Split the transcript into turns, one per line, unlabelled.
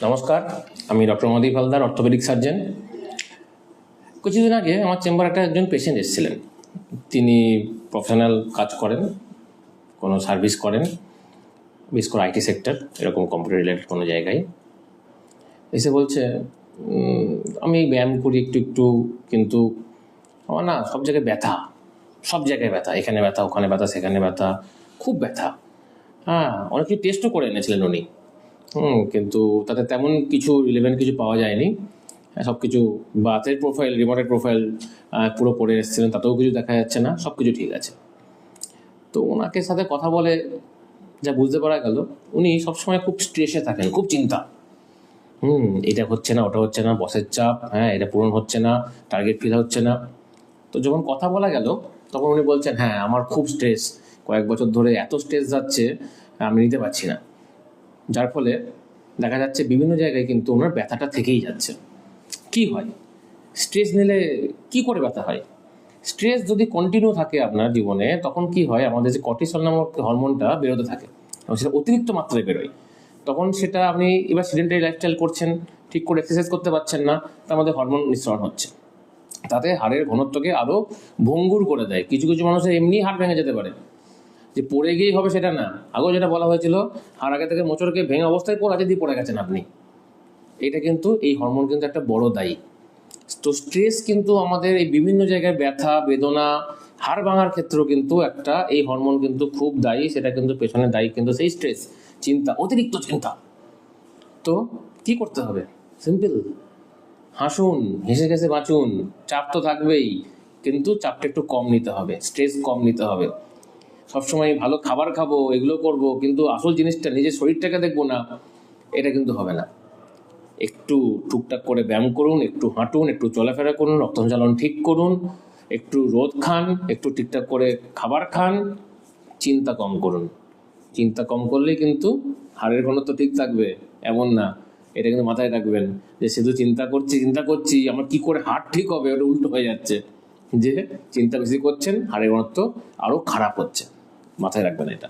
নমস্কার, আমি doctor মদীপ Haldar, orthopaedic surgeon. কিছুদিন আগে আমার চেম্বারে একজন পেশেন্ট এসেছিলেন। তিনি প্রফেশনাল কাজ করেন, কোনো সার্ভিস করেন, বিশেষ করে আইটি সেক্টর, এরকম কম্পিউটার রিলেটেড কোনো জায়গায়। এসে বলছে, আমি ব্যায়াম করি একটু একটু, কিন্তু আমার না সব জায়গায় ব্যথা, সব জায়গায় ব্যথা, এখানে ব্যথা, ওখানে ব্যথা, সেখানে ব্যথা, খুব ব্যথা। হ্যাঁ, অনেক কিছু টেস্টও করে এনেছিলেন উনি, কিন্তু তাতে তেমন কিছু রিলেভেন্ট কিছু পাওয়া যায়নি। সব কিছু বাতের প্রোফাইল, রিমোটের প্রোফাইল পুরো করে এসেছিলেন, তাতেও কিছু দেখা যাচ্ছে না, সব কিছু ঠিক আছে। তো ওনাকে সাথে কথা বলে যা বুঝতে পারা গেল, উনি সবসময় খুব স্ট্রেসে থাকেন, খুব চিন্তা। এটা হচ্ছে না, ওটা হচ্ছে না, বসের চাপ, এটা পূরণ হচ্ছে না, টার্গেট ফিল হচ্ছে না। তো যখন কথা বলা গেল তখন উনি বলছেন, আমার খুব স্ট্রেস, কয়েক বছর ধরে এত স্ট্রেস যাচ্ছে, আমি নিতে পারছি না। যার ফলে দেখা যাচ্ছে বিভিন্ন জায়গায় কিন্তু ওনার ব্যথাটা থেকেই যাচ্ছে। কি হয়, স্ট্রেস নিলে কি করে ব্যথা হয়? স্ট্রেস যদি কন্টিনিউ থাকে আপনার জীবনে, তখন কি হয়, আমাদের যে কর্টিসল নামক হরমোনটা বেরোতে থাকে এবং সেটা অতিরিক্ত মাত্রায় বেরোয়। তখন সেটা আপনি এবার সিডেন্টারি লাইফস্টাইল করছেন, ঠিক করে এক্সারসাইজ করতে পারছেন না, তার মধ্যে হরমোন নিঃসরণ হচ্ছে, তাতে হাড়ের ঘনত্বকে আরও ভঙ্গুর করে দেয়। কিছু কিছু মানুষের এমনি হাড় ভেঙে যেতে পারে, যে পড়ে গিয়েই হবে সেটা না। আগেও যেটা বলা হয়েছিল, হাড় আগে থেকে মোচড়কে ভেঙে অবস্থায় পড়ে দিয়ে পড়ে গেছেন আপনি। এটা কিন্তু এই হরমোন কিন্তু একটা বড় দায়ী। তো স্ট্রেস কিন্তু আমাদের এই বিভিন্ন জায়গায় ব্যথা, বেদনা, হাড় ভাঙার ক্ষেত্রেও কিন্তু একটা এই হরমোন কিন্তু খুব দায়ী। সেটা কিন্তু পেছনে দায়ী কিন্তু সেই স্ট্রেস, চিন্তা, অতিরিক্ত চিন্তা। তো কি করতে হবে? সিম্পল, হাসুন, হেসে হেসে বাঁচুন। চাপ তো থাকবেই, কিন্তু চাপটা একটু কম নিতে হবে, স্ট্রেস কম নিতে হবে। সবসময় ভালো খাবার খাবো, এগুলো করব, কিন্তু আসল জিনিসটা নিজের শরীরটাকে দেখবো না, এটা কিন্তু হবে না। একটু টুকটাক করে ব্যায়াম করুন, একটু হাঁটুন, একটু চলাফেরা করুন, রক্ত সঞ্চালন ঠিক করুন, একটু রোদ খান, একটু ঠিকঠাক করে খাবার খান, চিন্তা কম করুন। চিন্তা কম করলেই কিন্তু হাড়ের ঘনত্ব ঠিক থাকবে, এমন না। এটা কিন্তু মাথায় রাখবেন যে শুধু চিন্তা করছি আমার কি করে হাড় ঠিক হবে, ওটা উল্টো হয়ে যাচ্ছে। যে চিন্তা বেশি করছেন, হাড়ের ঘনত্ব আরও খারাপ হচ্ছে। মাথায় রাখবেন এটা।